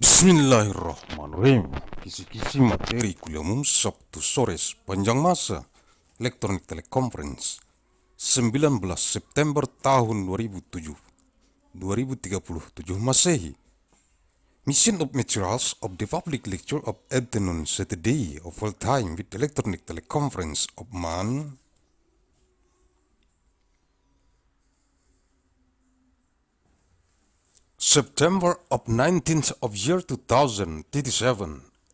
Bismillahirrahmanirrahim. Kisi-kisi materi kuliah umum Sabtu sore sepanjang masa elektronik teleconference 19 September tahun 2037 Masehi. Mission of materials of the public lecture of afternoon Saturday of all time with electronic teleconference of man September of 19th of year 2037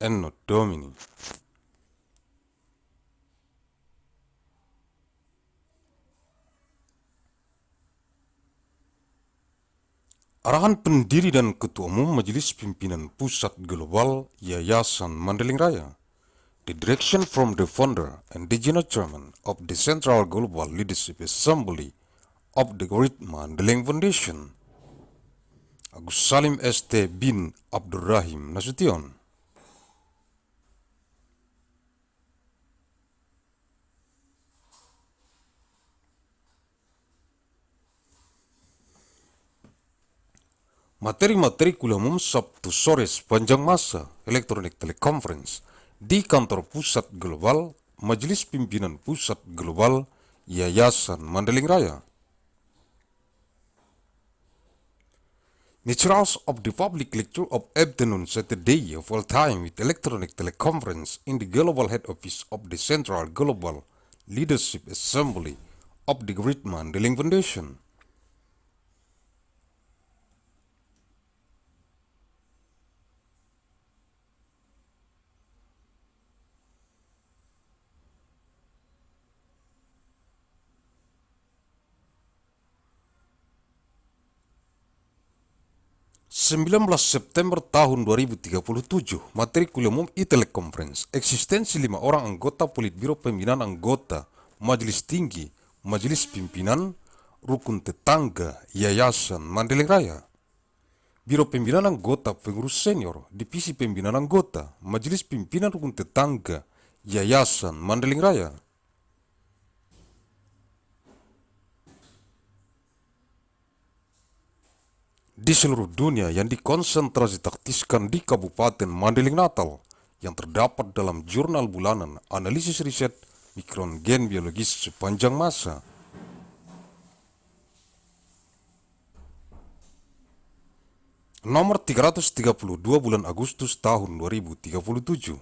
ANNO DOMINI. Arahan Pendiri dan Ketua Umum Majelis Pimpinan Pusat Global Yayasan Mandailing Raya. The direction from the founder and the general chairman of the Central Global Leadership Assembly of the Great Mandailing Foundation, Agussalim ST bin Abdur Rahim Nasution. Materi-materi kuliah umum Sabtu sore sepanjang masa elektronik teleconference di kantor Pusat Global Majelis Pimpinan Pusat Global Yayasan Mandailing Raya. Materials of the public lecture of afternoon Saturday of all time with electronic teleconference in the Global Head Office of the Central Global Leadership Assembly of the Great Mandailing Foundation. September tahun 2037, materi kuliah umum e-teleconference, eksistensi 5 orang anggota Politbiro Pembinaan Anggota, Majelis Tinggi, Majelis Pimpinan, Rukun Tetangga, Yayasan Mandailing Raya. Biro Pembinaan Anggota Pengurus Senior, Divisi Pembinaan Anggota, Majelis Pimpinan Rukun Tetangga, Yayasan Mandailing Raya. Di seluruh dunia yang dikonsentrasi taktiskan di Kabupaten Mandailing Natal yang terdapat dalam jurnal bulanan analisis riset mikron gen biologis sepanjang masa. Nomor 332 bulan Agustus tahun 2037.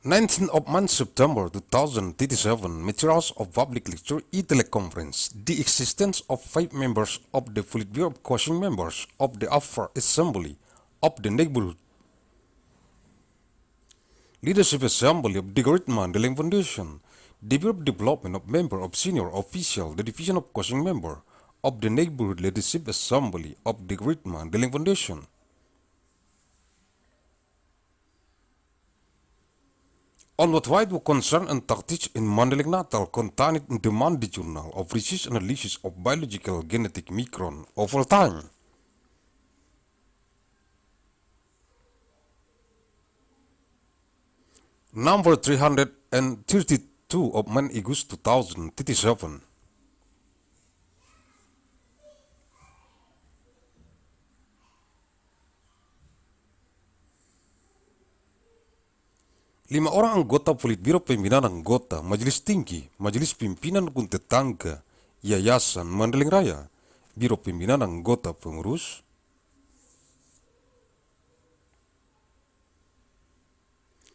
19th of month September 2037, materials of public lecture e-teleconference, the existence of 5 members of the Politburo coaching members of the Upper Assembly of the Neighborhood Leadership Assembly of the Great Mandailing Foundation, the Bureau of Development of Member of Senior Official, the Division of Coaching Member of the Neighborhood Leadership Assembly of the Great Mandailing Foundation. On what wide concern and tactics in Mandailing Natal contained in the Mandi Journal of Research Analysis of Biological Genetic Micron of all time. Number 332 of August 2037. Lima orang anggota Politbiro Pembinaan Anggota, Majelis Tinggi, Majelis Pimpinan Rukun Tetangga, Yayasan Mandailing Raya, Biro Pembinaan Anggota Pengurus,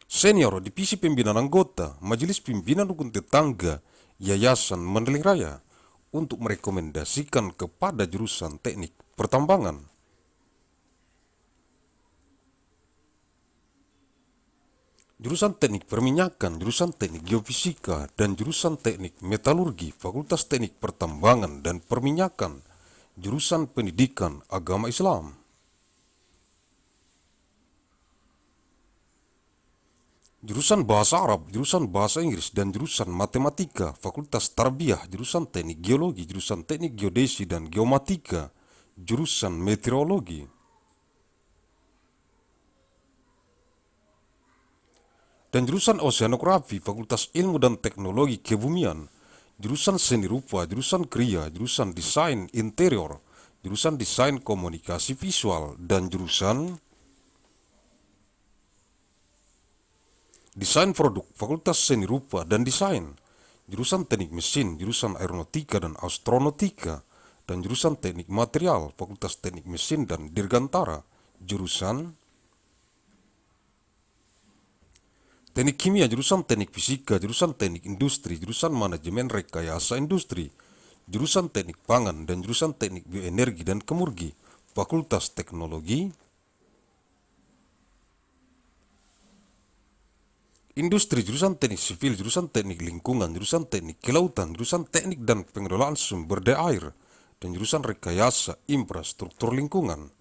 Senior Divisi Pembinaan Anggota, Majelis Pimpinan Rukun Tetangga, Yayasan Mandailing Raya, untuk merekomendasikan kepada jurusan teknik pertambangan, jurusan teknik perminyakan, jurusan teknik geofisika, dan jurusan teknik metalurgi, Fakultas Teknik Pertambangan dan Perminyakan, jurusan pendidikan agama Islam. Jurusan Bahasa Arab, jurusan Bahasa Inggris, dan jurusan Matematika, Fakultas Tarbiyah, jurusan Teknik Geologi, jurusan Teknik Geodesi dan Geomatika, jurusan Meteorologi. Dan jurusan Oceanografi, Fakultas Ilmu dan Teknologi Kebumian, jurusan Seni Rupa, jurusan Kriya, jurusan Desain Interior, jurusan Desain Komunikasi Visual, dan jurusan Desain Produk, Fakultas Seni Rupa dan Desain, jurusan Teknik Mesin, jurusan Aeronautika dan Astronautika, dan jurusan Teknik Material, Fakultas Teknik Mesin dan Dirgantara, jurusan Teknik Kimia, jurusan Teknik Fisika, jurusan Teknik Industri, jurusan Manajemen Rekayasa Industri, jurusan Teknik Pangan, dan jurusan Teknik Bioenergi dan Kemurgi, Fakultas Teknologi Industri, jurusan Teknik Sipil, jurusan Teknik Lingkungan, jurusan Teknik Kelautan, jurusan Teknik dan Pengelolaan Sumber Daya Air, dan jurusan Rekayasa Infrastruktur Lingkungan.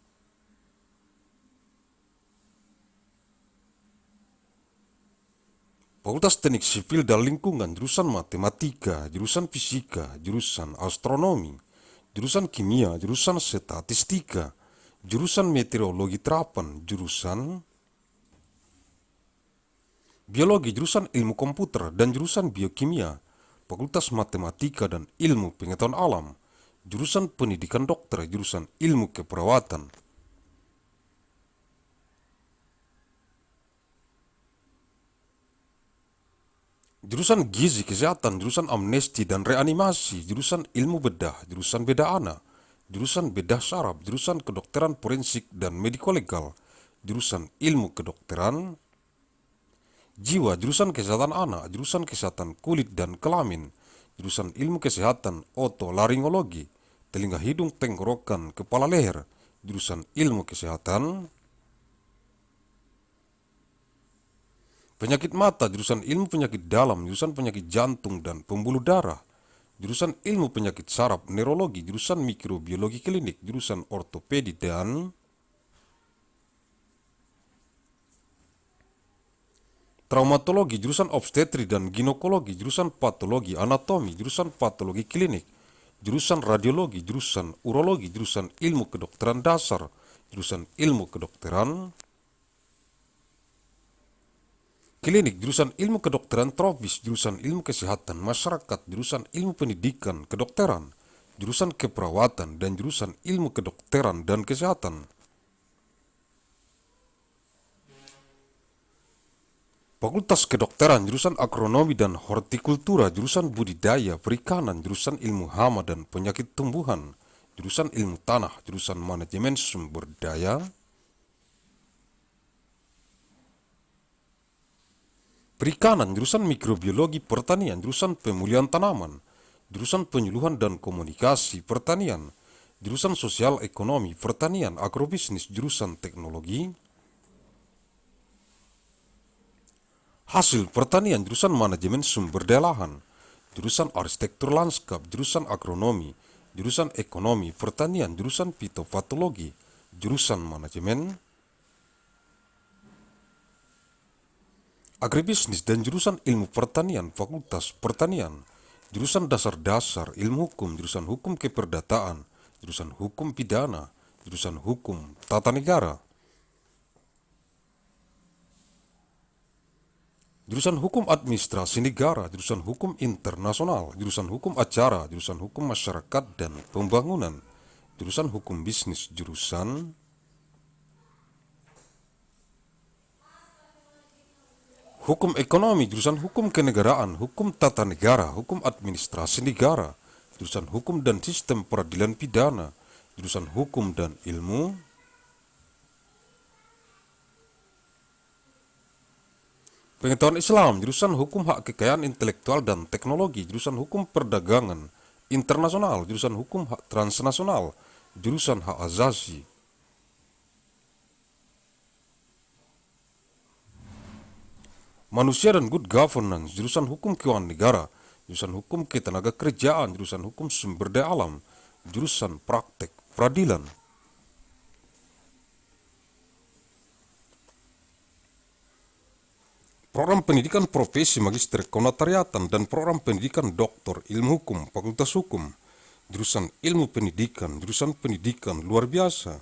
Fakultas Teknik Sipil dan Lingkungan, jurusan Matematika, jurusan Fisika, jurusan Astronomi, jurusan Kimia, jurusan Statistika, jurusan Meteorologi Terapan, jurusan Biologi, jurusan Ilmu Komputer, dan jurusan Biokimia, Fakultas Matematika dan Ilmu Pengetahuan Alam, jurusan Pendidikan Dokter, jurusan Ilmu Keperawatan. Jurusan Gizi Kesehatan, jurusan Amnesti dan Reanimasi, jurusan Ilmu Bedah, jurusan Bedah Anak, jurusan Bedah Saraf, jurusan Kedokteran Forensik dan Mediko-Legal, jurusan Ilmu Kedokteran Jiwa, jurusan Kesehatan Anak, jurusan Kesehatan Kulit dan Kelamin, jurusan Ilmu Kesehatan Otolaringologi, Telinga Hidung Tenggorokan Kepala Leher, jurusan Ilmu Kesehatan Penyakit Mata, jurusan Ilmu Penyakit Dalam, jurusan Penyakit Jantung dan Pembuluh Darah, jurusan Ilmu Penyakit Saraf Neurologi, jurusan Mikrobiologi Klinik, jurusan Ortopedi dan Traumatologi, jurusan Obstetri dan Ginekologi, jurusan Patologi Anatomi, jurusan Patologi Klinik, jurusan Radiologi, jurusan Urologi, jurusan Ilmu Kedokteran Dasar, jurusan Ilmu Kedokteran Klinik, jurusan Ilmu Kedokteran Tropis, jurusan Ilmu Kesehatan Masyarakat, jurusan Ilmu Pendidikan Kedokteran, jurusan Keperawatan, dan jurusan Ilmu Kedokteran dan Kesehatan. Fakultas Kedokteran, jurusan Agronomi dan Hortikultura, jurusan Budidaya Perikanan, jurusan Ilmu Hama dan Penyakit Tumbuhan, jurusan Ilmu Tanah, jurusan Manajemen Sumber Daya Perikanan, jurusan Mikrobiologi Pertanian, jurusan Pemulihan Tanaman, jurusan Penyuluhan dan Komunikasi Pertanian, jurusan Sosial Ekonomi Pertanian Agrobisnis, jurusan Teknologi Hasil Pertanian, jurusan Manajemen Sumber Daya Lahan, jurusan Arsitektur Lanskap, jurusan Agronomi, jurusan Ekonomi Pertanian, jurusan Fitopatologi, jurusan Manajemen Agribisnis dan jurusan Ilmu Pertanian, Fakultas Pertanian, jurusan Dasar-Dasar Ilmu Hukum, jurusan Hukum Keperdataan, jurusan Hukum Pidana, jurusan Hukum Tata Negara, jurusan Hukum Administrasi Negara, jurusan Hukum Internasional, jurusan Hukum Acara, jurusan Hukum Masyarakat dan Pembangunan, jurusan Hukum Bisnis, jurusan Hukum Ekonomi, jurusan Hukum Kenegaraan, Hukum Tata Negara, Hukum Administrasi Negara, jurusan Hukum dan Sistem Peradilan Pidana, jurusan Hukum dan Ilmu Pengetahuan Islam, jurusan Hukum Hak Kekayaan Intelektual dan Teknologi, jurusan Hukum Perdagangan Internasional, jurusan Hukum Hak Transnasional, jurusan Hak Asasi, Manusia dan Good Governance, jurusan Hukum Keuangan Negara, jurusan Hukum Ketenagakerjaan, jurusan Hukum Sumber Daya Alam, jurusan Praktek Peradilan. Program Pendidikan Profesi Magister Konotariatan dan Program Pendidikan Doktor Ilmu Hukum, Fakultas Hukum, jurusan Ilmu Pendidikan, jurusan Pendidikan Luar Biasa,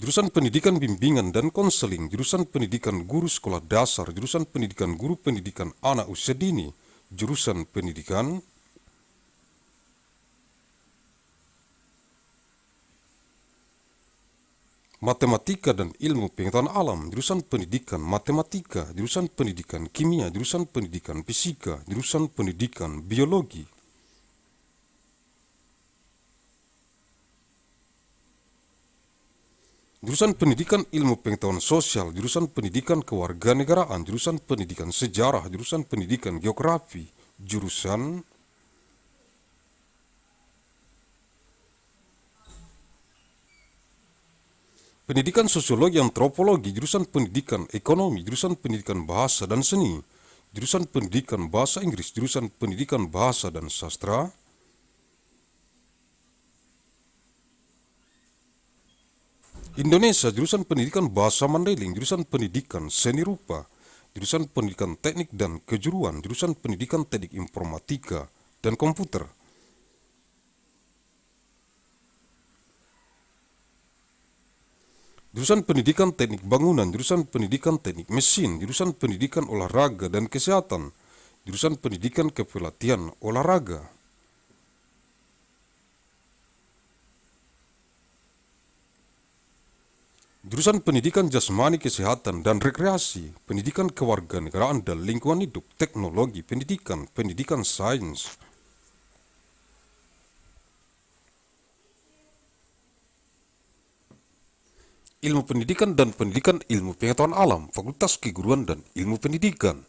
Jurusan Pendidikan Bimbingan dan Konseling, jurusan Pendidikan Guru Sekolah Dasar, jurusan Pendidikan Guru Pendidikan Anak Usia Dini, jurusan Pendidikan Matematika dan Ilmu Pengetahuan Alam, jurusan Pendidikan Matematika, jurusan Pendidikan Kimia, jurusan Pendidikan Fisika, jurusan Pendidikan Biologi. Jurusan Pendidikan Ilmu Pengetahuan Sosial, jurusan Pendidikan Kewarganegaraan, jurusan Pendidikan Sejarah, jurusan Pendidikan Geografi, jurusan Pendidikan Sosiologi Antropologi, jurusan Pendidikan Ekonomi, jurusan Pendidikan Bahasa dan Seni, jurusan Pendidikan Bahasa Inggris, jurusan Pendidikan Bahasa dan Sastra, Indonesia, jurusan Pendidikan Bahasa Mandailing, jurusan Pendidikan Seni Rupa, jurusan Pendidikan Teknik dan Kejuruan, jurusan Pendidikan Teknik Informatika dan Komputer, jurusan Pendidikan Teknik Bangunan, jurusan Pendidikan Teknik Mesin, jurusan Pendidikan Olahraga dan Kesehatan, jurusan Pendidikan Kepelatihan Olahraga, jurusan Pendidikan Jasmani Kesehatan dan Rekreasi, Pendidikan Kewarganegaraan dan Lingkungan Hidup, Teknologi Pendidikan, Pendidikan Sains, Ilmu Pendidikan dan Pendidikan Ilmu Pengetahuan Alam, Fakultas Keguruan dan Ilmu Pendidikan,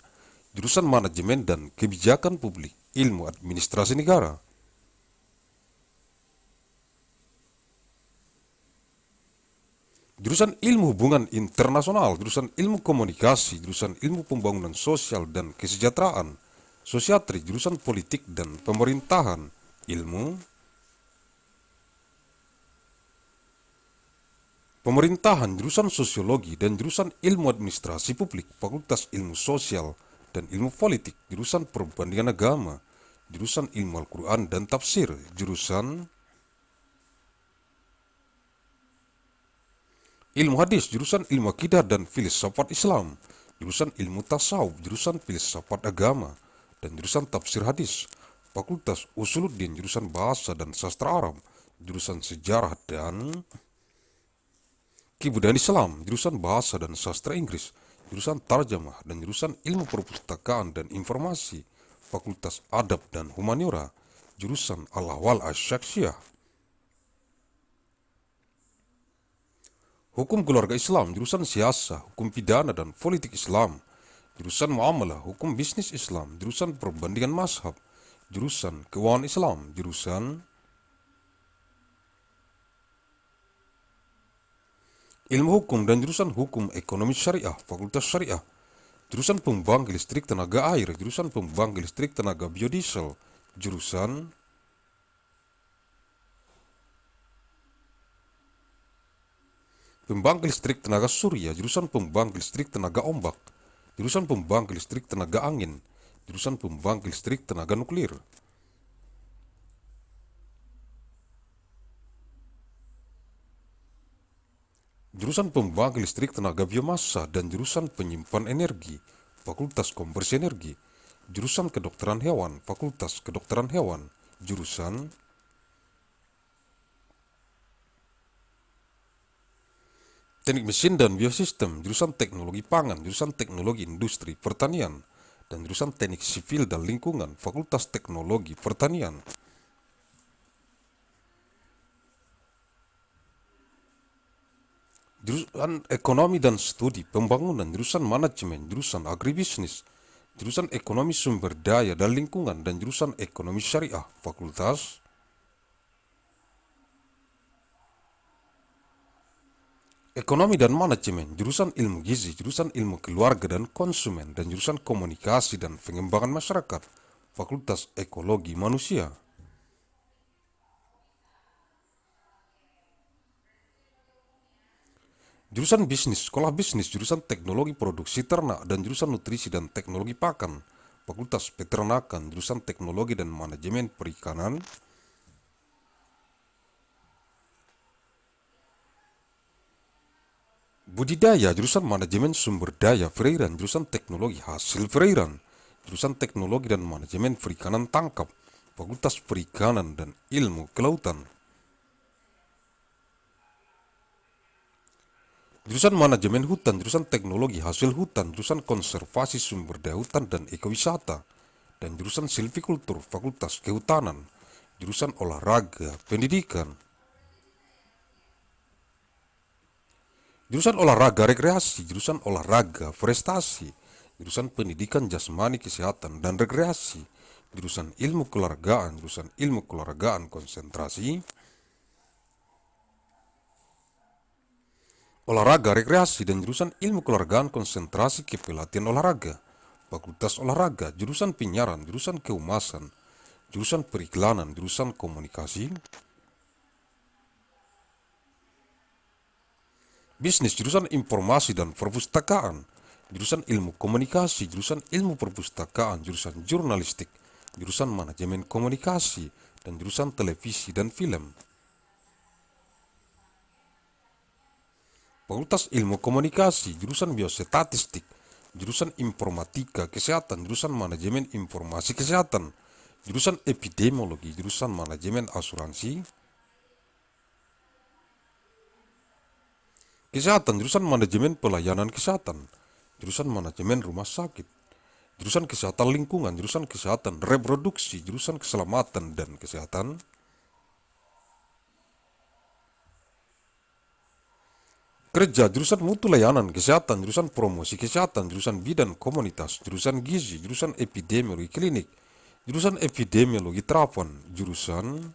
jurusan Manajemen dan Kebijakan Publik, Ilmu Administrasi Negara, jurusan Ilmu Hubungan Internasional, jurusan Ilmu Komunikasi, jurusan Ilmu Pembangunan Sosial dan Kesejahteraan, Sosiatri, jurusan Politik dan Pemerintahan, Ilmu Pemerintahan, jurusan Sosiologi dan jurusan Ilmu Administrasi Publik, Fakultas Ilmu Sosial dan Ilmu Politik, jurusan Perbandingan Agama, jurusan Ilmu Al-Quran dan Tafsir, jurusan Ilmu Hadis, jurusan Ilmu Akidah dan Filsafat Islam, jurusan Ilmu Tasawuf, jurusan Filsafat Agama, dan jurusan Tafsir Hadis, Fakultas Usuluddin, jurusan Bahasa dan Sastra Arab, jurusan Sejarah dan Kebudayaan Islam, jurusan Bahasa dan Sastra Inggris, jurusan Tarjamah dan jurusan Ilmu Perpustakaan dan Informasi, Fakultas Adab dan Humaniora, jurusan Al-Ahwal Asy-Syakhsiyah, Hukum Keluarga Islam, jurusan Siasah, Hukum Pidana dan Politik Islam, jurusan Muamalah, Hukum Bisnis Islam, jurusan Perbandingan Mazhab, jurusan Keuangan Islam, jurusan Ilmu Hukum dan jurusan Hukum Ekonomi Syariah, Fakultas Syariah, jurusan Pembangkit Listrik Tenaga Air, jurusan Pembangkit Listrik Tenaga Biodiesel, jurusan Pembangkit Listrik Tenaga Surya, jurusan Pembangkit Listrik Tenaga Ombak, jurusan Pembangkit Listrik Tenaga Angin, jurusan Pembangkit Listrik Tenaga Nuklir, jurusan Pembangkit Listrik Tenaga Biomasa dan jurusan Penyimpan Energi, Fakultas Konversi Energi, jurusan Kedokteran Hewan, Fakultas Kedokteran Hewan, jurusan Teknik Mesin dan Biosistem, jurusan Teknologi Pangan, jurusan Teknologi Industri Pertanian, dan jurusan Teknik Sipil dan Lingkungan, Fakultas Teknologi Pertanian. Jurusan Ekonomi dan Studi Pembangunan, jurusan Manajemen, jurusan Agribisnis, jurusan Ekonomi Sumber Daya dan Lingkungan, dan jurusan Ekonomi Syariah, Fakultas Ekonomi dan Manajemen, jurusan Ilmu Gizi, jurusan Ilmu Keluarga dan Konsumen, dan jurusan Komunikasi dan Pengembangan Masyarakat, Fakultas Ekologi Manusia. Jurusan Bisnis, Sekolah Bisnis, jurusan Teknologi Produksi Ternak, dan jurusan Nutrisi dan Teknologi Pakan, Fakultas Peternakan, jurusan Teknologi dan Manajemen Perikanan. Budidaya, jurusan manajemen sumber daya perairan, jurusan teknologi hasil perairan, jurusan teknologi dan manajemen perikanan tangkap, Fakultas Perikanan dan Ilmu Kelautan. Jurusan manajemen hutan, jurusan teknologi hasil hutan, jurusan konservasi sumber daya hutan dan ekowisata, dan jurusan silvikultur, Fakultas Kehutanan, jurusan olahraga, pendidikan. Jurusan olahraga rekreasi, jurusan olahraga prestasi, jurusan pendidikan jasmani kesehatan dan rekreasi, jurusan ilmu keluargaan konsentrasi, olahraga rekreasi dan jurusan ilmu keluargaan konsentrasi kepelatihan olahraga, Fakultas Olahraga, jurusan penyiaran, jurusan kehumasan, jurusan periklanan, jurusan komunikasi, bisnis, jurusan informasi dan perpustakaan, jurusan ilmu komunikasi, jurusan ilmu perpustakaan, jurusan jurnalistik, jurusan manajemen komunikasi, dan jurusan televisi dan film. Fakultas Ilmu Komunikasi, jurusan biostatistik, jurusan informatika kesehatan, jurusan manajemen informasi kesehatan, jurusan epidemiologi, jurusan manajemen asuransi, kesehatan, jurusan manajemen pelayanan kesehatan, jurusan manajemen rumah sakit, jurusan kesehatan lingkungan, jurusan kesehatan reproduksi, jurusan keselamatan dan kesehatan, kerja, jurusan mutu layanan kesehatan, jurusan promosi kesehatan, jurusan bidan komunitas, jurusan gizi, jurusan epidemiologi klinik, jurusan epidemiologi terapan, jurusan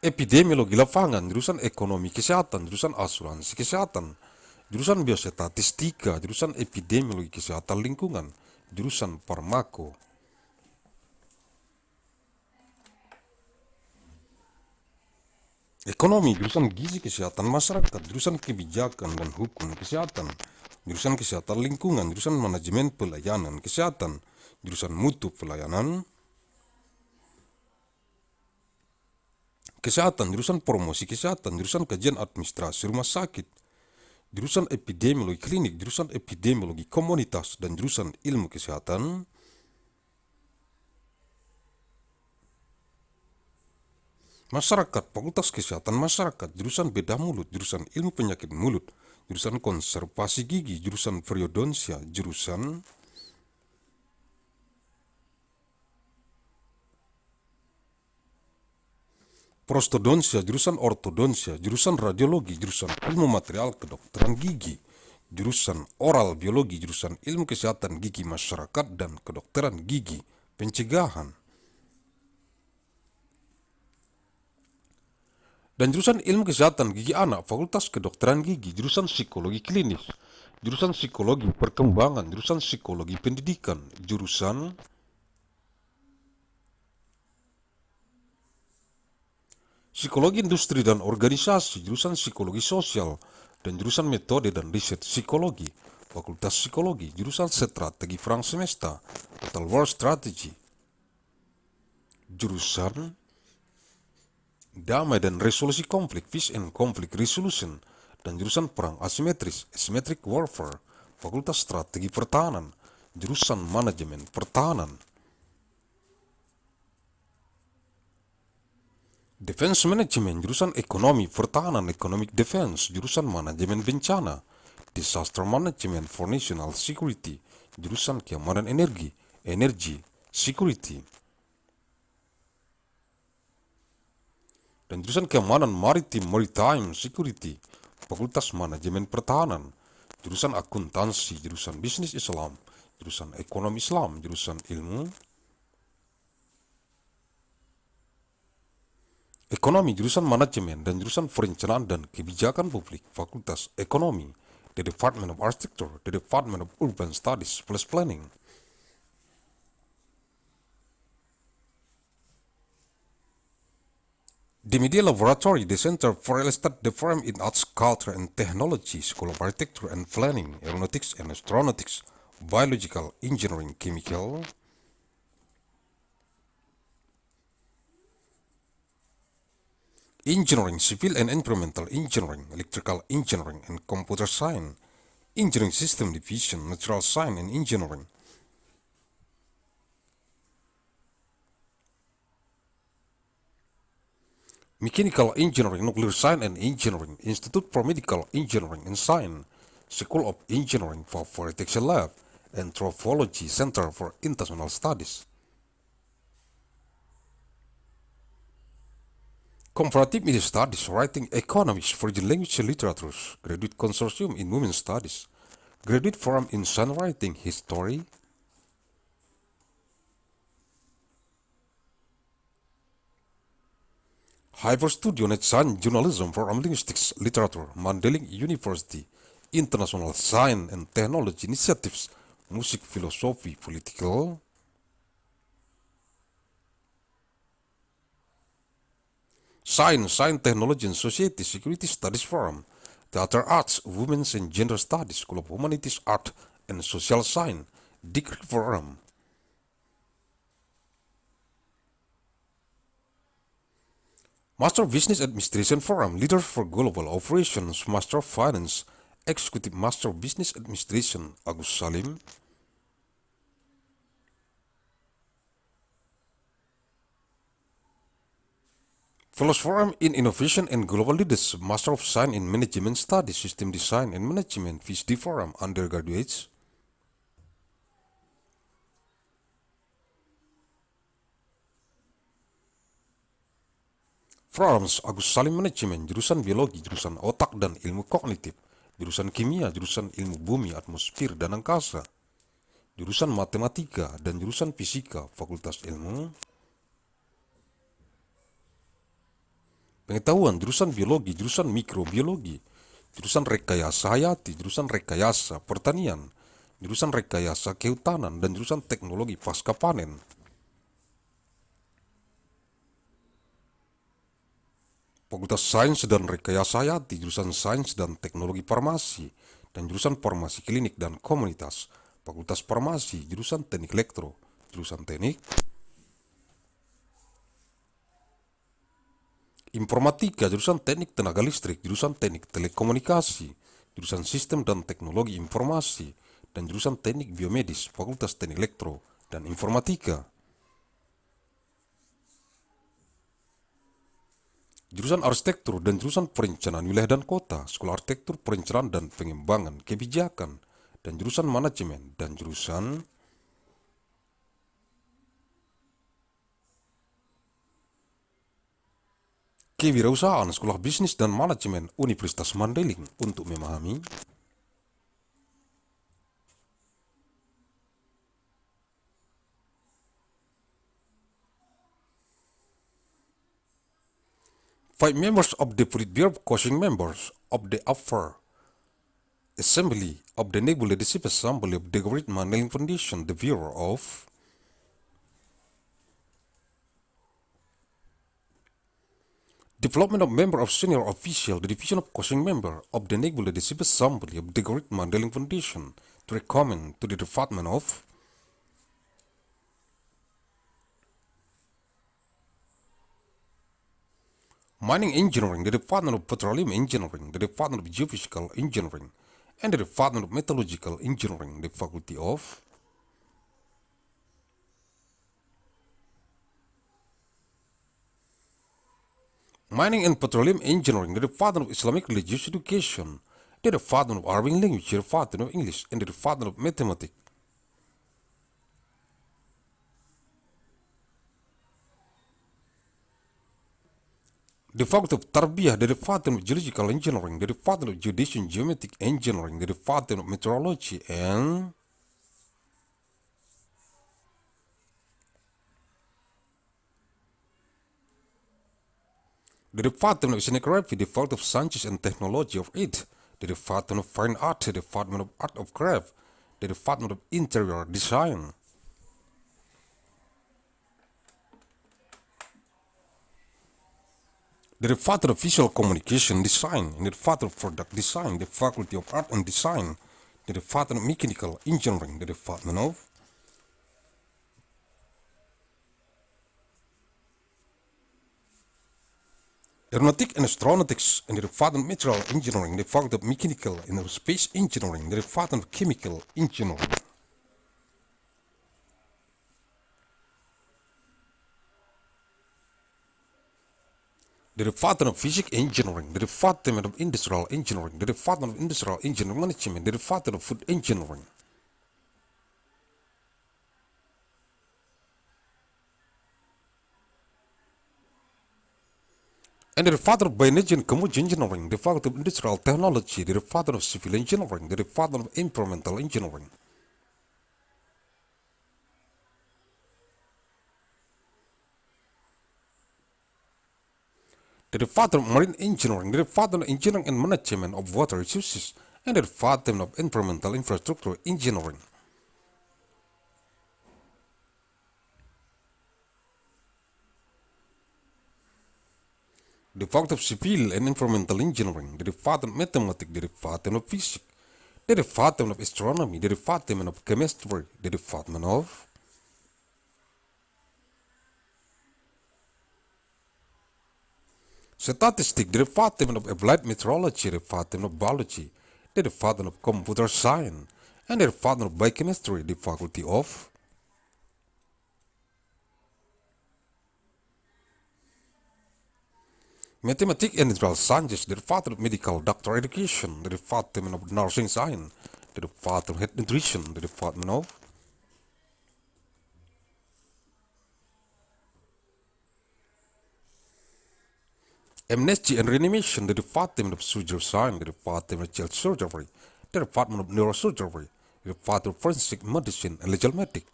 epidemiologi lapangan, jurusan ekonomi kesehatan, jurusan asuransi kesehatan, jurusan biostatistika, jurusan epidemiologi kesehatan lingkungan, jurusan farmako. Ekonomi, jurusan gizi kesehatan masyarakat, jurusan kebijakan dan hukum kesehatan, jurusan kesehatan lingkungan, jurusan manajemen pelayanan kesehatan, jurusan mutu pelayanan kesehatan, jurusan promosi kesehatan, jurusan kajian administrasi rumah sakit, jurusan epidemiologi klinik, jurusan epidemiologi komunitas, dan jurusan ilmu kesehatan, masyarakat, Fakultas Kesehatan Masyarakat, jurusan bedah mulut, jurusan ilmu penyakit mulut, jurusan konservasi gigi, jurusan periodonsia, jurusan prostodonsia, jurusan ortodonsia, jurusan radiologi, jurusan ilmu material kedokteran gigi, jurusan oral biologi, jurusan ilmu kesehatan gigi masyarakat dan kedokteran gigi pencegahan, dan jurusan ilmu kesehatan gigi anak, Fakultas Kedokteran Gigi, jurusan psikologi klinis, jurusan psikologi perkembangan, jurusan psikologi pendidikan, jurusan psikologi industri dan organisasi, jurusan psikologi sosial, dan jurusan metode dan riset psikologi, Fakultas Psikologi, jurusan strategi perang semesta, Total War Strategy, jurusan damai dan resolusi konflik, Peace and Conflict Resolution, dan jurusan perang asimetris, Asymmetric Warfare, Fakultas Strategi Pertahanan, jurusan manajemen pertahanan, Defense Management, jurusan ekonomi pertahanan, Economic Defense, jurusan manajemen bencana, Disaster Management for National Security, jurusan keamanan energi, Energy Security, dan jurusan keamanan maritim, Maritime Security, Fakultas Manajemen Pertahanan, jurusan akuntansi, jurusan bisnis Islam, jurusan ekonomi Islam, jurusan ilmu ekonomi, jurusan manajemen, dan jurusan perencanaan dan kebijakan publik, Fakultas Ekonomi, the Department of Architecture, the Department of Urban Studies plus Planning. The Media Laboratory, the Center for Real Estate, the Firm in Arts, Culture and Technology, School of Architecture and Planning, Aeronautics and Astronautics, Biological Engineering, Chemical, Engineering, Civil and Environmental Engineering, Electrical Engineering and Computer Science, Engineering System Division, Natural Science and Engineering. Mechanical Engineering, Nuclear Science and Engineering, Institute for Medical Engineering and Science, School of Engineering for Fire Detection Lab, Anthropology Center for International Studies. Comparative Media Studies, Writing Economics, Foreign Language and Literatures, Graduate Consortium in Women's Studies, Graduate Forum in Songwriting History, Hyper Studio Net Science Journalism for Linguistics Literature, Mandailing University, International Science and Technology Initiatives, Music Philosophy Political, Science, Technology and Society Security Studies Forum, Theater Arts, Women's and Gender Studies, School of Humanities, Art and Social Science, Degree Forum, Master of Business Administration Forum, Leaders for Global Operations, Master of Finance, Executive Master of Business Administration, Agussalim, Fellows Forum in Innovation and Global Leaders, Master of Science in Management Studies, System Design and Management, PhD Forum, Undergraduates, Forums, Agussalim Management, jurusan Biologi, jurusan Otak dan Ilmu Kognitif, jurusan Kimia, jurusan Ilmu Bumi, Atmosfer dan Angkasa, jurusan Matematika dan jurusan Fisika, Fakultas Ilmu Pengetahuan, jurusan Biologi, jurusan Mikrobiologi, jurusan Rekayasa Hayati, jurusan Rekayasa Pertanian, jurusan Rekayasa Kehutanan, dan jurusan Teknologi Pasca Panen. Fakultas Sains dan Rekayasa Hayati, jurusan Sains dan Teknologi Farmasi, dan jurusan Farmasi Klinik dan Komunitas. Fakultas Farmasi, jurusan Teknik Elektro, jurusan Teknik Informatika, jurusan Teknik Tenaga Listrik, jurusan Teknik Telekomunikasi, jurusan Sistem dan Teknologi Informasi, dan jurusan Teknik Biomedis, Fakultas Teknik Elektro dan Informatika. Jurusan Arsitektur dan jurusan Perencanaan Wilayah dan Kota, Sekolah Arsitektur, Perencanaan dan Pengembangan Kebijakan, dan jurusan Manajemen, dan jurusan Kewirausahaan, Sekolah Bisnis dan Manajemen Universitas Mandailing. Untuk memahami five members of the Politburo, coaching members of the Upper Assembly of the Naval Leadership Assembly of the Great Mandailing Foundation, the Bureau of Development of Member of Senior Official, the Division of Coaching Member of the Naval Leadership Assembly of the Great Mandailing Foundation, to recommend to the Department of Mining Engineering, the Department of Petroleum Engineering, the Department of Geophysical Engineering, and the Department of Metallurgical Engineering, the Faculty of Mining and Petroleum Engineering, the Department of Islamic Religious Education, the Department of Arabic Language, the Department of English, and the Department of Mathematics. The Faculty of Tarbiyah, the Department of Geological Engineering, the Department of Geodesy and Geometric Engineering, the Department of Meteorology, and the Department of Scenography, the Faculty of Sciences and Technology of it, the Department of Fine Art, the Department of Art of Craft, the Department of Interior Design, the Department of Visual Communication Design, and the Department of Product Design, the Faculty of Art and Design, the Department of Mechanical Engineering, the Department of Aeronautic and astronautics and the Department of Material Engineering, the Department of Mechanical and Space Engineering, the Department of Chemical Engineering. The Department of Physics Engineering, the Department of Industrial Engineering, the Department of Industrial Engineering Management, the Department of Food Engineering. And the Department of Bioenergy and Commercial Engineering, the Department of Industrial Technology, the Department of Civil Engineering, the Department of Environmental Engineering. The Department of Marine Engineering, the Department of Engineering and Management of Water Resources, and the Department of Environmental Infrastructure Engineering. The Department of Civil and Environmental Engineering, the Department of Mathematics, the Department of Physics, the Department of Astronomy, the Department of Chemistry, the Department of Statistics, the Department of Applied Meteorology, the Department of Biology, the Department of Computer Science, and the Department of Biochemistry, the Faculty of Mathematics and Natural Sciences, the Department of Medical Doctor Education, the Department of Nursing Science, the Department of Health Nutrition, the Department of Amnesty and Reanimation, the Department of Surgery Science, the Department of Child Surgery, the Department of Neurosurgery, the Department of Forensic Medicine and Legal Medic.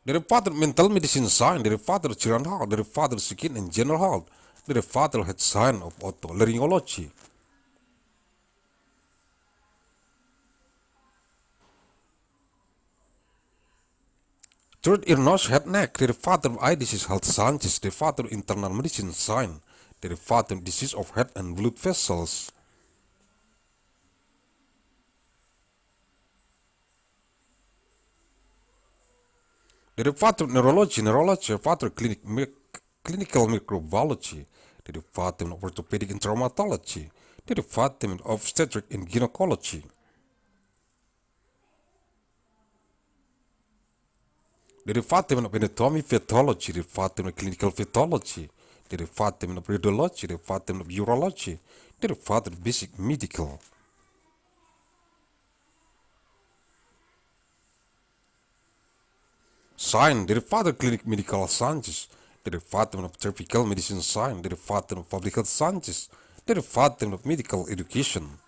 The Department of Mental Medicine Science, the Department of Children's Health, the Department of Skin and General Health, the Department of Head Science of Otolaryngology. Third ear, nose, head, neck, the Department of Eye Disease Health Sciences, the Department of Internal Medicine Science, the Department of Disease of Head and Blood Vessels. The Department of Neurology, the Department of Clinical Microbiology, the Department of Orthopedic and Traumatology, the Department of Obstetric and Gynecology. The Department of Anatomy Pathology, the Department of Clinical Pathology, the Department of Radiology, the Department of Urology, the Department of Basic Medical. Science, the Department of Clinic Medical Sciences, the Department of Tropical Medicine Science, the Department of Public Health Sciences, the Department of Medical Education.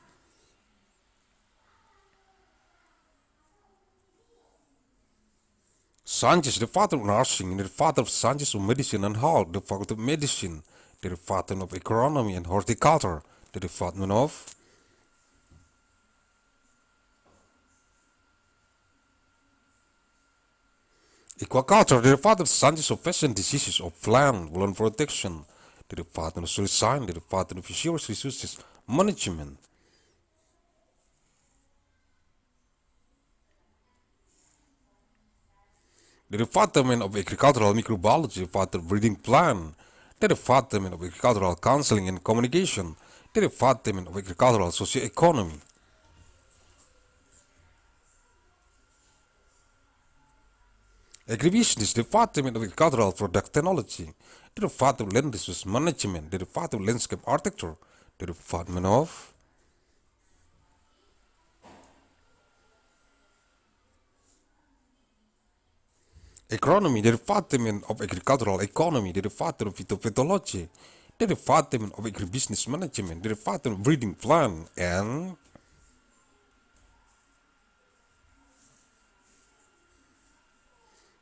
Sciences, the Department of Nursing, the Department of Sciences of Medicine and Health, the Faculty of Medicine, the Department of Agronomy and Horticulture, the Department of Aquaculture, the Department of Sciences of Pests and Diseases of Plant, Wool and Protection, the Department of Soil Science, the Department of Fisheries Resources Management. The Department of Agricultural Microbiology, the Department of Breeding Plant, the Department of Agricultural Counseling and Communication, the Department of Agricultural Socioeconomy. Agribusiness, the Department of Agricultural Product Technology, the Department of Land Resource Management, the Department of Landscape Architecture, the Department of Economy, the Department of Agricultural Economy, the Department of Phytopathology, the Department of Agribusiness Management, the Department of Breeding Plant, and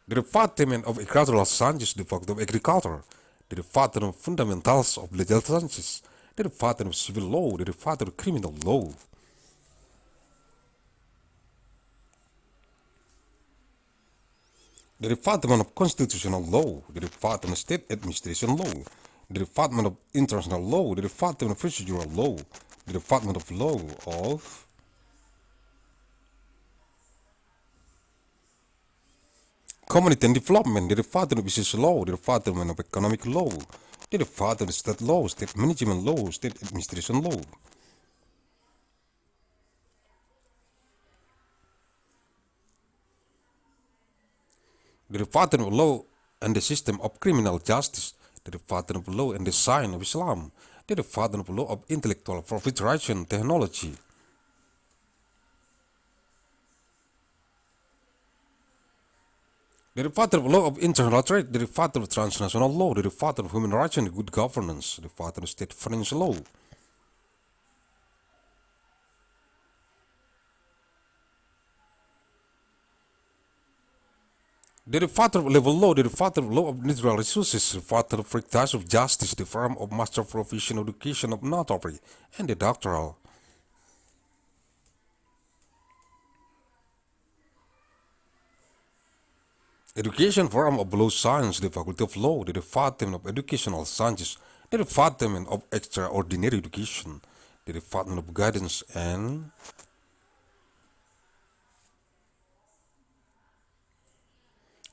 the Department of Agricultural Sciences, the Department of Agriculture, the Department of Fundamentals of Legal Sciences, the Department of Civil Law, the Department of Criminal Law. The Department of Constitutional Law, the Department of State Administration Law, the Department of International Law, the Department of Procedural Law, the Department of Law of Community and Development, the Department of Business Law, the Department of Economic Law, the Department of State Law, State Management Law, State Administration Law. The Department of Law and the System of Criminal Justice, the Department of Law and the Science of Islam, the Department of Law of Intellectual Property Rights and Technology. The Department of Law of International Trade, the Department of Transnational Law, the Department of Human Rights and Good Governance, the Department of State Financial Law. The Department of Level Law, the Department of Law of Natural Resources, the Department of Practice of Justice, the Firm of Master Professional Education of Notary, and the Doctoral. Education Forum of Law Science, the Faculty of Law, the Department of Educational Sciences, the Department of Extraordinary Education, the Department of Guidance and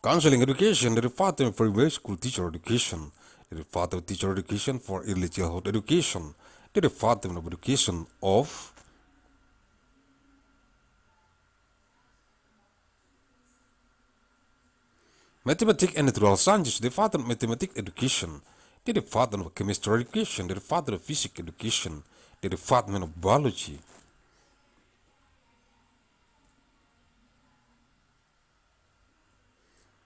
Counseling Education, the Department of Primary School Teacher Education, the Department of Teacher Education for Early Childhood Education, the Department of Education of Mathematics and Natural Sciences, the Department of Mathematics Education, the Department of Chemistry Education, the Department of Physics Education, the Department of Biology.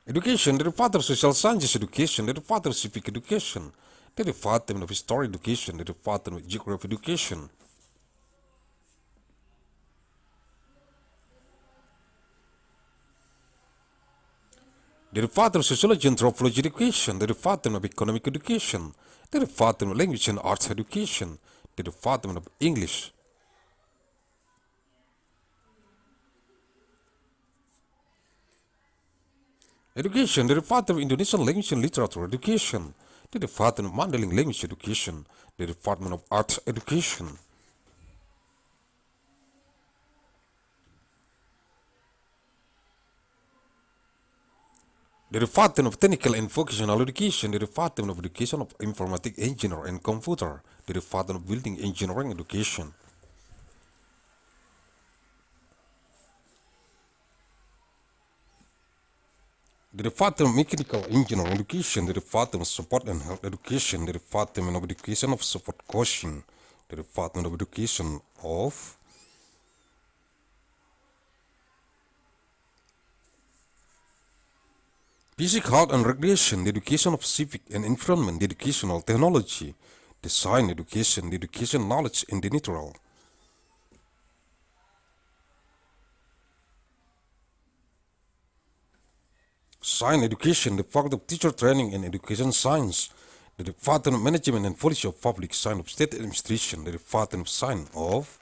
Education, the Department of Social Sciences Education, the Department of Civic Education, the Department of History Education, the Department of Geography Education. The Department of Sociology and Anthropology Education, the Department of Economic Education, the Department of Language and Arts Education, the Department of English. Education, the Department of Indonesian Language and Literature Education, the Department of Mandailing Language Education, the Department of Arts Education. The Department of Technical and Vocational Education, the Department of Education of Informatic Engineer and Computer, the Department of Building Engineering Education. The Department of Mechanical Engineering Education, the Department of Support and Health Education, the Department of Education of Support Coaching, the Department of Education of Physical Health and Recreation, the Education of Civic and Environment, the Educational Technology, the Science Education, the Education Knowledge and the Natural. Science Education, the Faculty of Teacher Training and Education Science, the Department of Management and Policy of Public Science of State Administration, the Department of Science of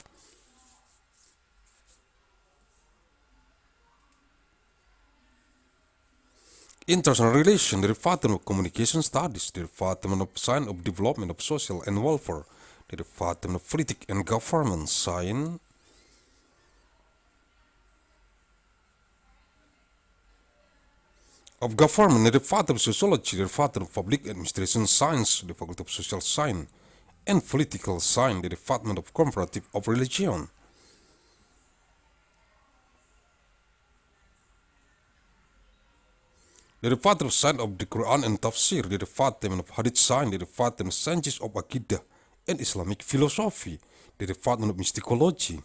International Relations, the Department of Communication Studies, the Department of Science of Development of Social and Welfare, the Department of Politics and Government Science, of Government, the Department of Sociology, the Department of Public Administration Science, the Faculty of Social Science and Political Science, the Department of Comparative of Religion. The Department of Science of the Quran and Tafsir, the Department of Hadith Science, the Department of Sciences of Aqidah and Islamic Philosophy, the Department of Mysticology.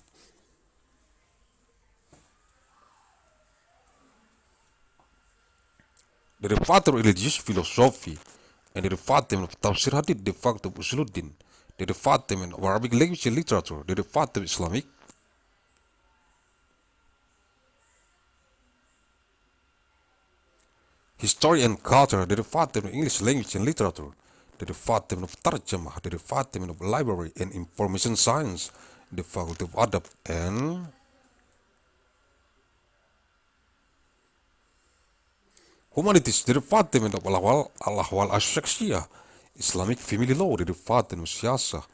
The Department of Religious Philosophy and the Department of Tafsir Hadith, the Department of Usuluddin, the Department of Arabic Language and Literature, the Department of Islamic History and Culture, the Department of English Language and Literature, the Department of Tarjamah, the Department of Library and Information Science, the Faculty of Adab and Humanities, the Department of Al-Ahwal Ash-Shakhsiyah, Islamic Family Law, the Department of Siyasah,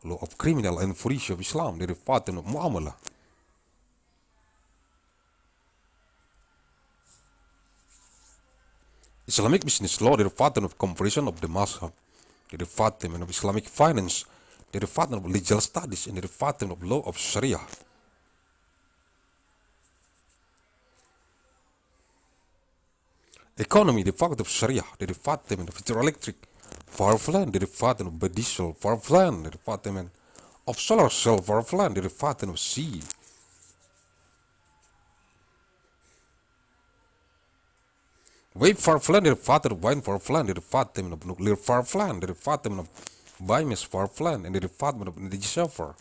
Law of Criminal and Forensic of Islam, the Department of Muamalah. Islamic business law, the Department of Conversion of the MASA, the Department of Islamic Finance, the Department of Legal Studies, and the Department of Law of Sharia. Economy, the Department of Sharia, the Department of Hydroelectric Power Plant, the Department of Biodiesel Power Plant, the Department of Solar Cell Power Plant, the Department of Sea. Wave Power Plant, the Department of Wind Power Plant, the Department of Nuclear Power Plant, the Department of Biomass Power Plant, and the Department of Energy Server.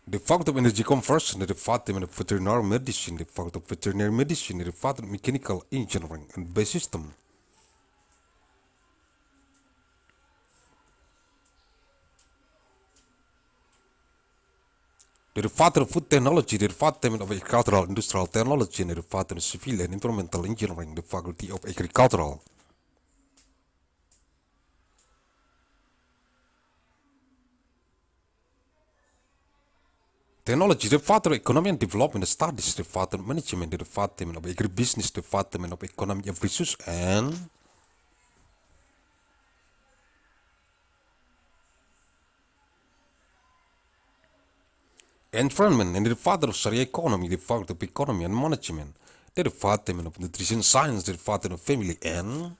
The Department of Energy Conversion, the Department of Veterinary Medicine, the Department of Veterinary Medicine, the Department of Mechanical Engineering and Base System. The Department of Food Technology, the Department of Agricultural Industrial Technology, and the Department of Civil and Environmental Engineering, the Faculty of Agricultural. Technology, the Department of Economy and Development Studies, the Department of Management, the Department of Agribusiness, the Department of Economy of Resource and Environment, and the Department of Sharia Economy, the Department of Economy and Management, the Department of Nutrition Science, the Department of Family and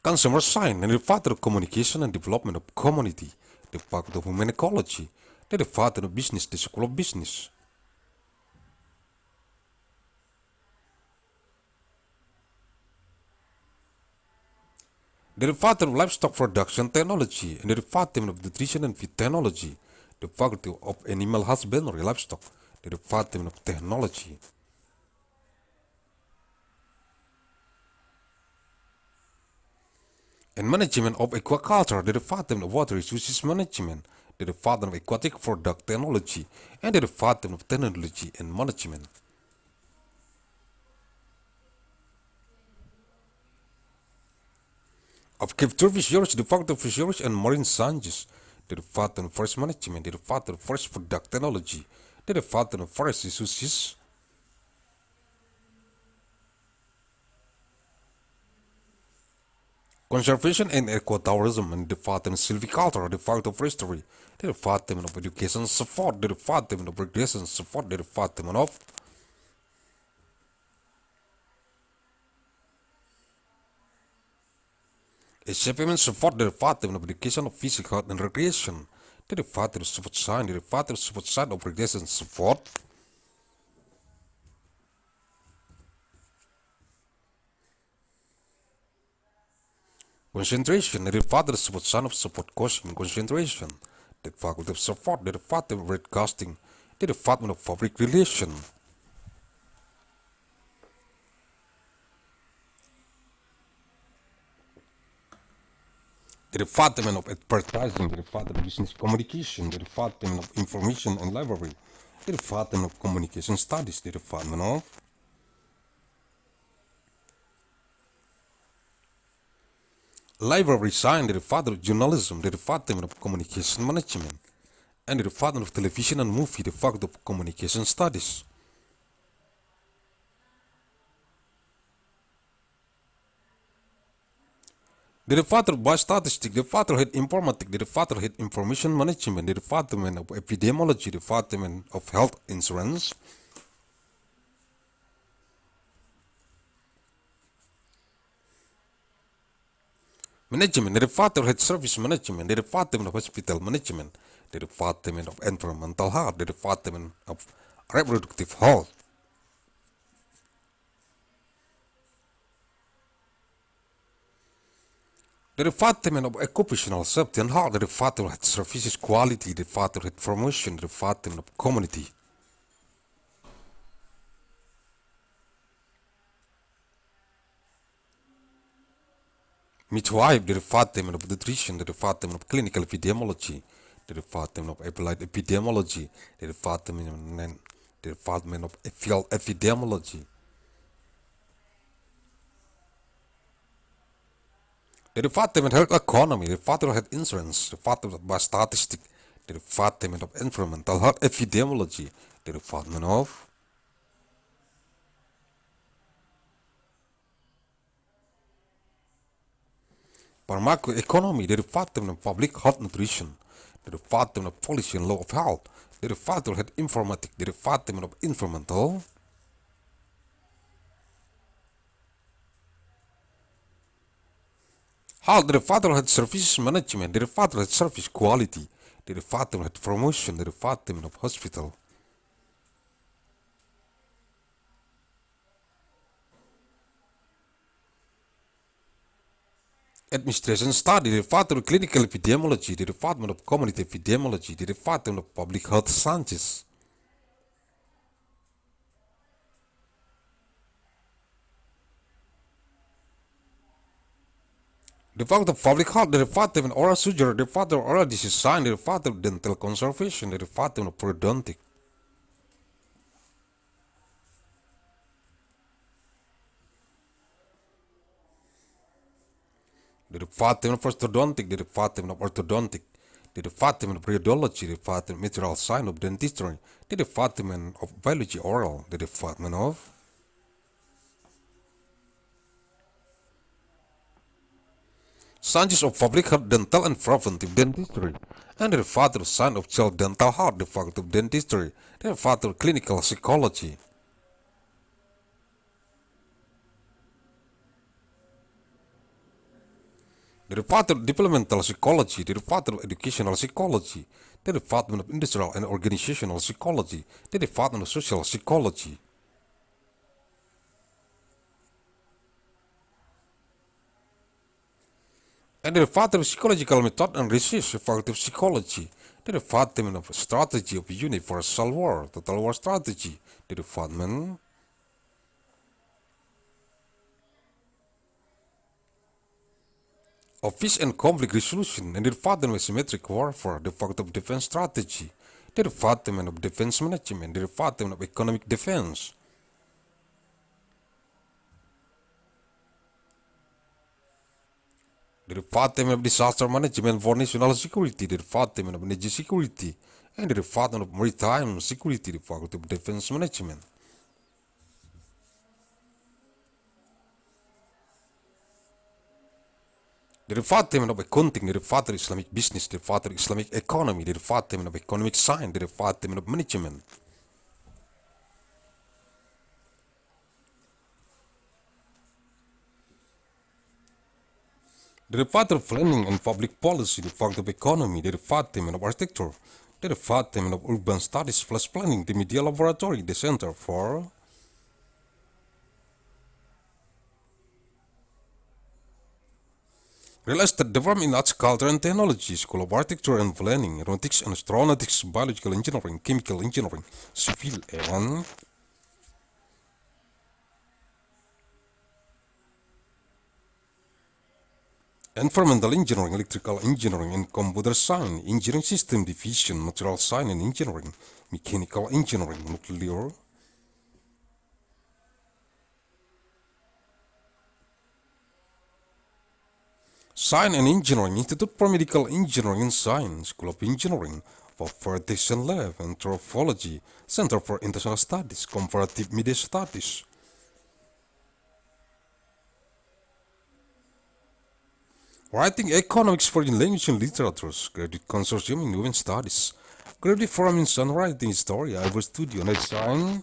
Consumer Science, and the Department of Communication and Development of Community, the Department of Human Ecology, the Department of Business, the School of Business. The Department of Livestock Production Technology, and the Department of Nutrition and Feed Technology, the Faculty of Animal Husbandry Livestock, the Department of Technology. And Management of Aquaculture, the Department of Water Resources Management, the Department of Aquatic Product Technology, and the Department of Technology and Management. Of Capture Fisheries, the Department of Fisheries and Marine Sciences, the Department of Forest Management, the Department of Forest Product Technology, the Department of Forest Resources, Conservation and Ecotourism, and the Department of Silviculture, the Department of Forestry, the Department of Education Support, the Department of Recreation Support, the Department of Supplement Support, the Department of Education, Physical Health and Recreation, the Department of Sport Science, the Department of Sport Science of Recreation Support, Concentration, the Department of Sport Science of Support Coaching Concentration, the Faculty of Support, the Department of Broadcasting, the Department of Public Relations. The Department of Advertising, the Department of Business Communication, the Department of Information and Library, the Department of Communication Studies, the Department of Library Science, the Department of Journalism, the Department of Communication Management, and the Department of Television and Movie, the Faculty of Communication Studies. The Department of Biostatistics, the Department of Informatics, the Department of Information Management, the Department of Epidemiology, the Department of Health Insurance, Management, the Department of Health Service Management, the Department of Hospital Management, the Department of Environmental Health, the Department of Reproductive Health, the Department of Occupational Safety and Health, the Department of Health Services Quality, the Department of Health Promotion, the Department of Community. Midwife, the Department of Nutrition, the Department of Clinical Epidemiology, the Department of Applied Epidemiology, the Department of Field Epidemiology, the Department of Health Economy, the Department of Health Insurance, the Department of Biostatistics, the Department of Environmental Health Epidemiology, the Department of Pharmacoeconomy, the Department of Public Health Nutrition, the Department of Policy and Law of Health, the Department of Health Informatics, the Department of Environmental Health, the Department of Health Services Management, the Department of Health Service Quality, the Department of Health Promotion, the Department of Hospital Administration Study, the Department of Clinical Epidemiology, the Department of Community Epidemiology, the Department of Public Health Sciences, the Department of Public Health, the Department of Oral Surgery, the Department of Oral Disease Science, the Department of Dental Conservation, the Department of Periodontic, the Department of Orthodontic, the Department of Orthodontic, the Department of Radiology, the Department of Material Science of Dentistry, the Department of Biology Oral, the Department of Sciences of Public Health, Dental and Preventive Dentistry, and the Department of Science of Child Dental Health, the Department of Dentistry, the Department of Clinical Psychology, the Department of Developmental Psychology, the Department of Educational Psychology, the Department of Industrial and Organizational Psychology, the Department of Social Psychology, and the Department of Psychological Method and Research, Department of Psychology, the Department of Strategy of Universal War, Total War Strategy, the Department of Peace and Conflict Resolution, and the Department of Asymmetric Warfare, the Department of Defense Strategy, the Department of Defense Management, the Department of Economic Defense, the Department of Disaster Management for National Security, the Department of Energy Security, and the Department of Maritime Security, the Department of Defense Management, the Department of Accounting, the Department of Islamic Business, the Department of Islamic Economy, the Department of Economic Science, the Department of Management, the Department of Planning and Public Policy, the Department of Economy, the Department of Architecture, the Department of Urban Studies plus Planning, the Media Laboratory, the Center for Real Estate Development in Arts, Culture and Technology, School of Architecture and Planning, Aeronautics and Astronautics, Biological Engineering, Chemical Engineering, Civil and Environmental Engineering, Electrical Engineering and Computer Science, Engineering System Division, Material Science and Engineering, Mechanical Engineering, Nuclear, Science and Engineering, Institute for Medical Engineering and Science, School of Engineering, Fabrication Lab, Anthropology, Center for International Studies, Comparative Media Studies, Writing Economics, Foreign Language and Literatures, Graduate Consortium in Women Studies, Graduate Forum in Songwriting History, Ivor Studio, and Design,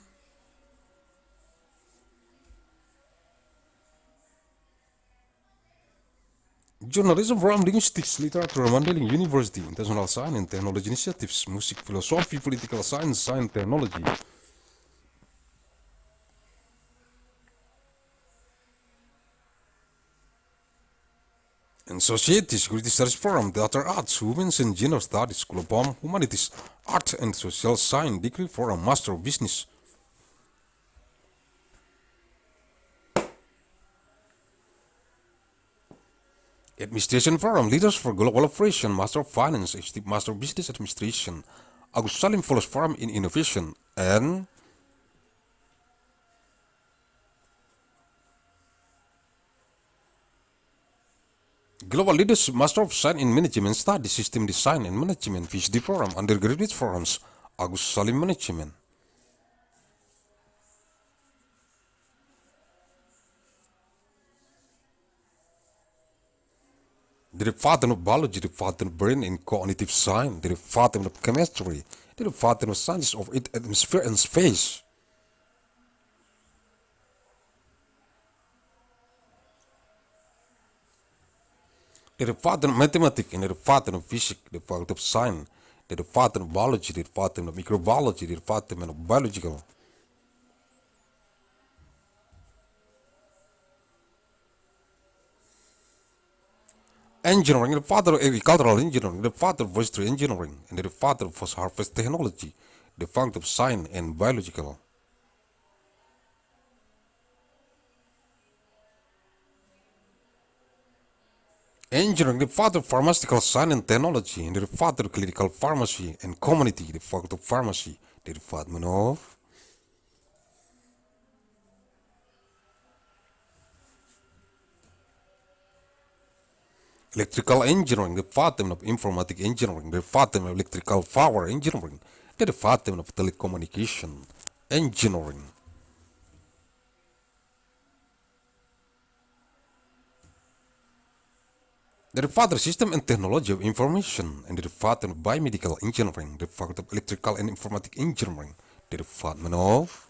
Journalism from Linguistics, Literature, Mandailing University, International Science and Technology Initiatives, Music, Philosophy, Political Science, Science, Technology, and Society, Security Studies Forum, Theater Arts, Women's and Gender Studies, School of Home, Humanities, Art and Social Science, Degree Forum, Master of Business, Administration Forum, Leaders for Global Operation, Master of Finance, Master of Business Administration, Agussalim Fellows Forum in Innovation, and Global Leadership Master of Science in Management Study System Design and Management PhD Program Undergraduate Programs Agussalim Management. The Department of Biology, the Department of Brain and Cognitive Science, the Department of Chemistry, the Department of Science of Atmosphere and Space. The Department of Mathematics and the Department of Physics, the Department of Science, the Department of Biology, the Department of Microbiology, the Department of Biological. Engineering, the Department of Agricultural Engineering, the Department of Forestry Engineering, and the Department of Post-Harvest Technology, the Department of Science and Biological. Engineering, the Department of Pharmaceutical Science and Technology, and the Department of Clinical Pharmacy and Community, the Department of Pharmacy, the Department of Electrical Engineering, the Department of Informatic Engineering, the Department of Electrical Power Engineering, the Department of Telecommunication Engineering. The Department of System and Technology of Information, and the Department of Biomedical Engineering, the Department of Electrical and Informatic Engineering, the Department of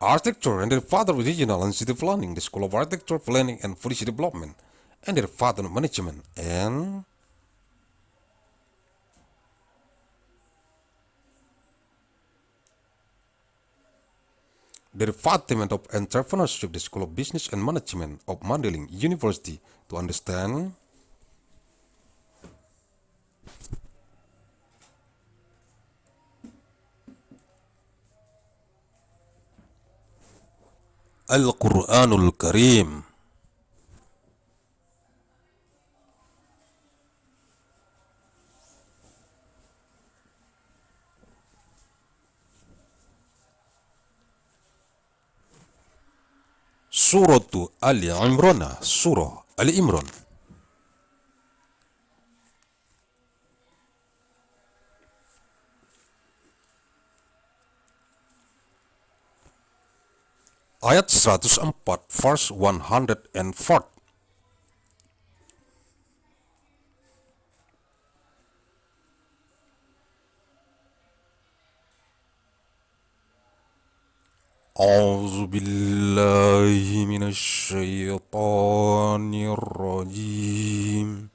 Architecture, and the Department of Regional and City Planning, the School of Architecture, Planning and Policy Development, and the Department of Management, and the Department of Entrepreneurship, the School of Business and Management of Mandailing University, to understand Al-Quranul Karim. Suratu Ali Imran, Surah Ali Imran. Ayat 104, verse 104. أعوذ بالله من الشيطان الرجيم.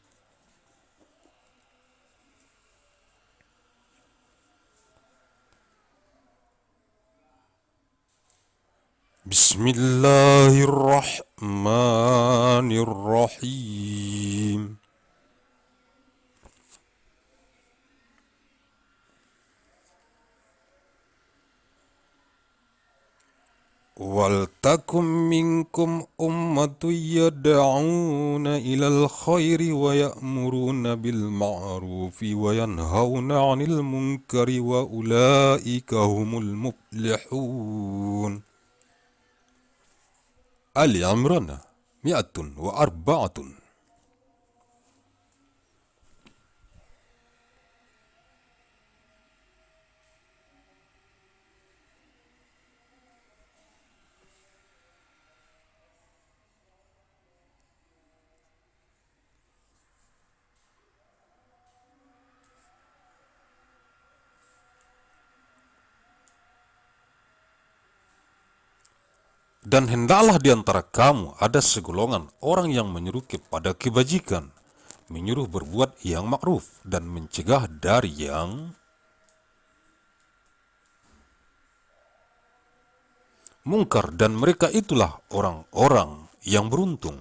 بسم الله الرحمن الرحيم. وَلْتَكُنْ مِنْكُمْ أُمَّةٌ يَدْعُونَ إِلَى الْخَيْرِ وَيَأْمُرُونَ بِالْمَعْرُوفِ وَيَنْهَوْنَ عَنِ الْمُنْكَرِ وَأُولَئِكَ هُمُ الْمُفْلِحُونَ. آل عمران 104. Dan hendaklah di antara kamu ada segolongan orang yang menyuruh kepada kebajikan, menyuruh berbuat yang makruf, dan mencegah dari yang mungkar, dan mereka itulah orang-orang yang beruntung.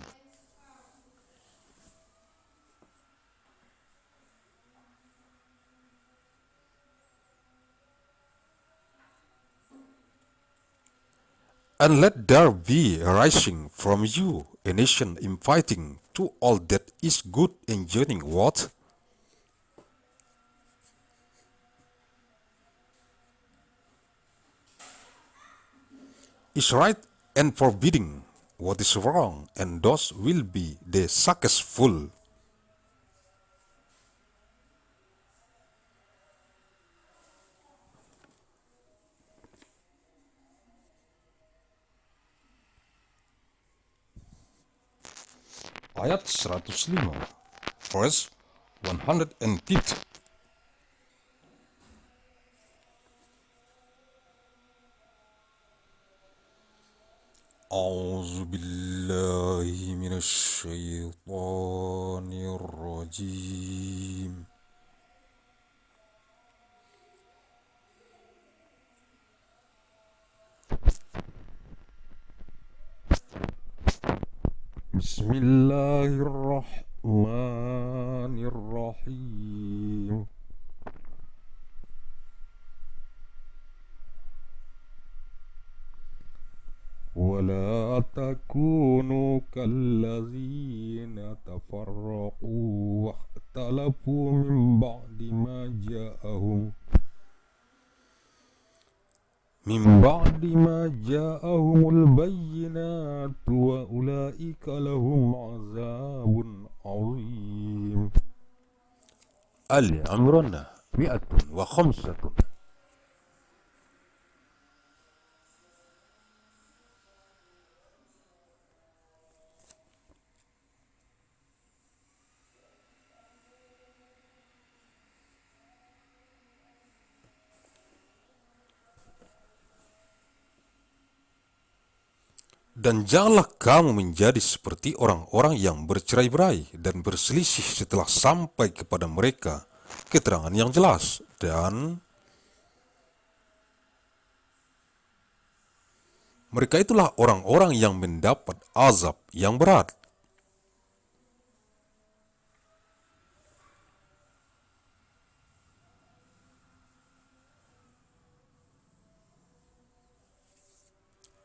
And let there be arising from you a nation inviting to all that is good, enjoining what? is right and forbidding what is wrong, and those will be the successful. Ayat 105, verse 150. A'udzu billahi minasy syaithanir rajim. Bismillahirrahmanirrahim. ولا تكونوا كالذين تفرقوا واختلفوا من بعد ما جاءهم البينات وأولئك لهم عذاب عظيم. آل عمران 105. Dan janganlah kamu menjadi seperti orang-orang yang bercerai-berai dan berselisih setelah sampai kepada mereka keterangan yang jelas, dan mereka itulah orang-orang yang mendapat azab yang berat.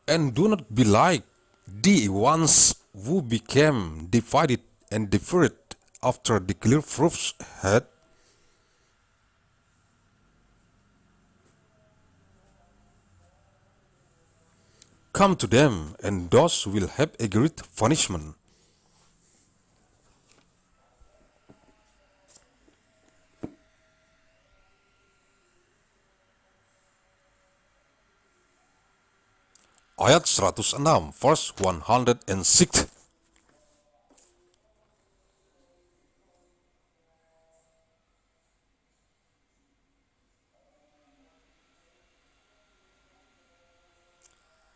And do not be like the ones who became divided and differed after the clear proofs had come to them, and those will have a great punishment. Ayat 106, verse 106.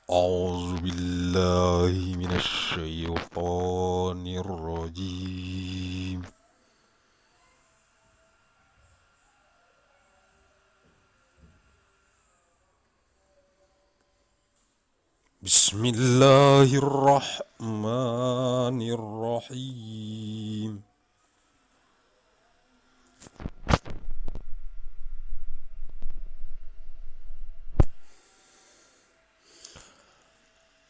A'udzu billahi minasy syaithanir rajim. Bismillahirrahmanirrahim.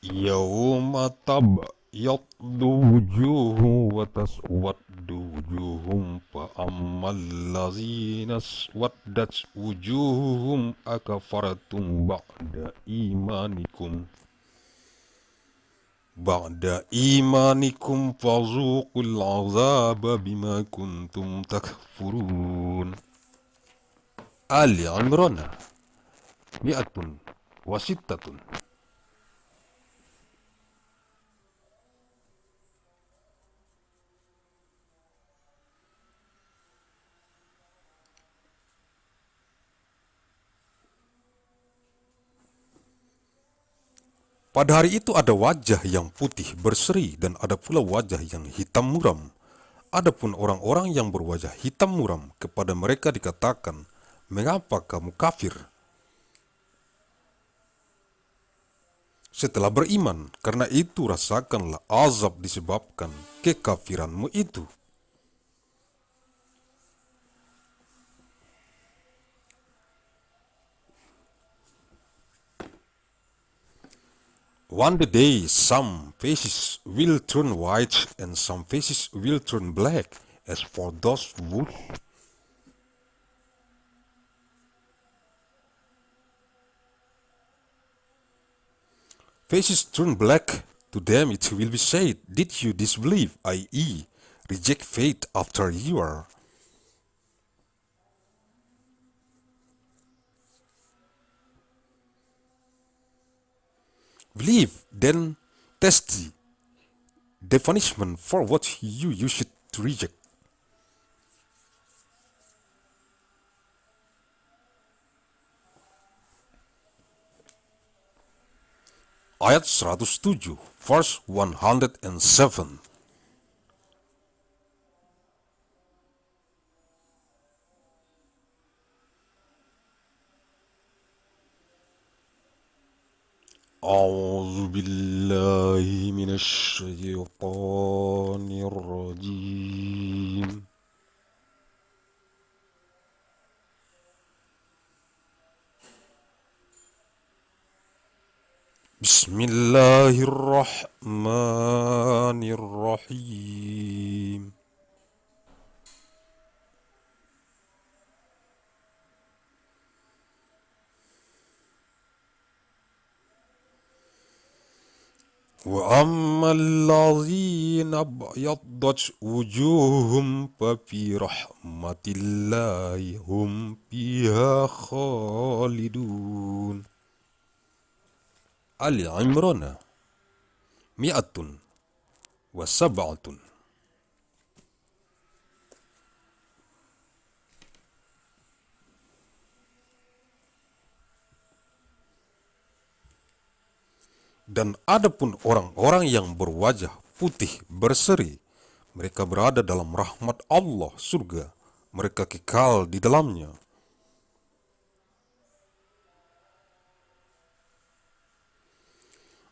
Yauma tabyaddu wujuhum wa taswaddu wujuhum fa ammal ladzina aswaddat wujuhum akafartum ba'da imanikum fazuqul azaba bima kuntum takfurun. Ali Imran 106. Pada hari itu ada wajah yang putih berseri dan ada pula wajah yang hitam muram. Adapun orang-orang yang berwajah hitam muram, kepada mereka dikatakan, mengapa kamu kafir? Setelah beriman, karena itu rasakanlah azab disebabkan kekafiranmu itu. One day some faces will turn white and some faces will turn black. As for those faces turn black. To them it will be said, did you disbelieve, i.e., reject faith after you are? Believe, then test the punishment for what you used to reject. Ayat 107, verse 107. أعوذ بالله من الشيطان الرجيم. بسم الله الرحمن الرحيم. وأما الذين ابيضت وجوههم ففي رحمة الله هم فيها خالدون. آل عمران 107. Dan adapun orang-orang yang berwajah putih berseri, mereka berada dalam rahmat Allah, surga, mereka kekal di dalamnya.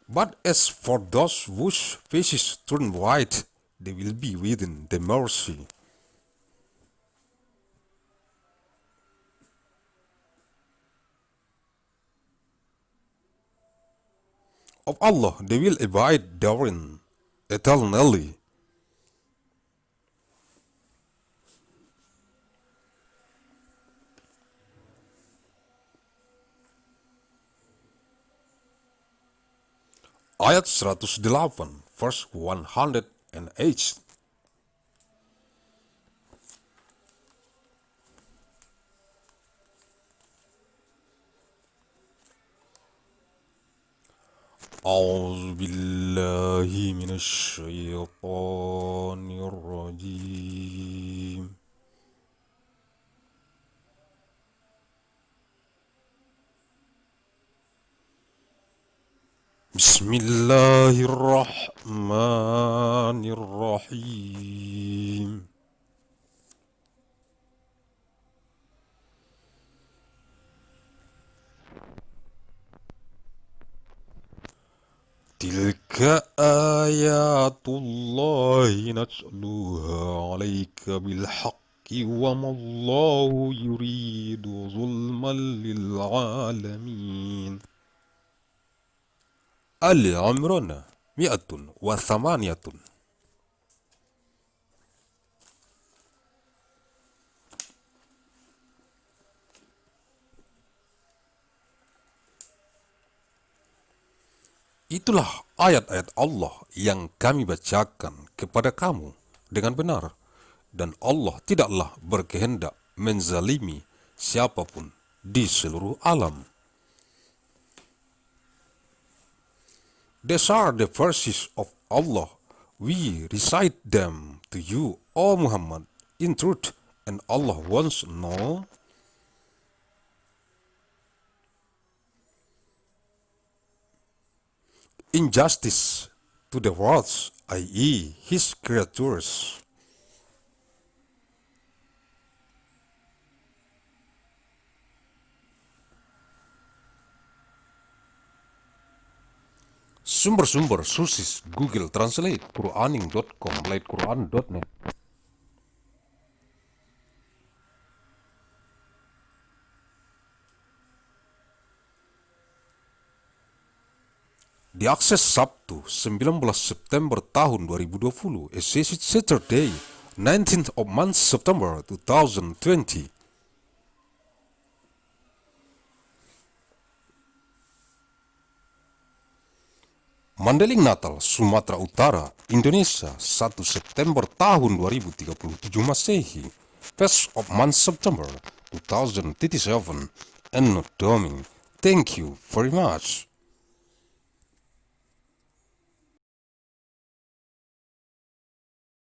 But as for those whose faces turn white, they will be within the mercy of Allah. They will abide therein eternally. Ayat 108, verse 108. أعوذ بالله من الشيطان الرجيم. بسم الله الرحمن الرحيم. تلك آيات الله نتلوها عليك بالحق وما الله يريد ظلما للعالمين. آل عمران 108. Itulah ayat-ayat Allah yang kami bacakan kepada kamu dengan benar, dan Allah tidaklah berkehendak menzalimi siapapun di seluruh alam. These are the verses of Allah. We recite them to you, O Muhammad, in truth, and Allah wants to know injustice to the worlds, i.e., His creatures. Sumber-sumber sources Google Translate, Quraning.com, Quran.net. Diakses Sabtu 19 September tahun 2020, Associated Saturday 19th of month September 2020. Mandailing Natal, Sumatera Utara, Indonesia, 1 September tahun 2037 Masehi. 1st of month September 2037, Anno Domini. Thank you very much.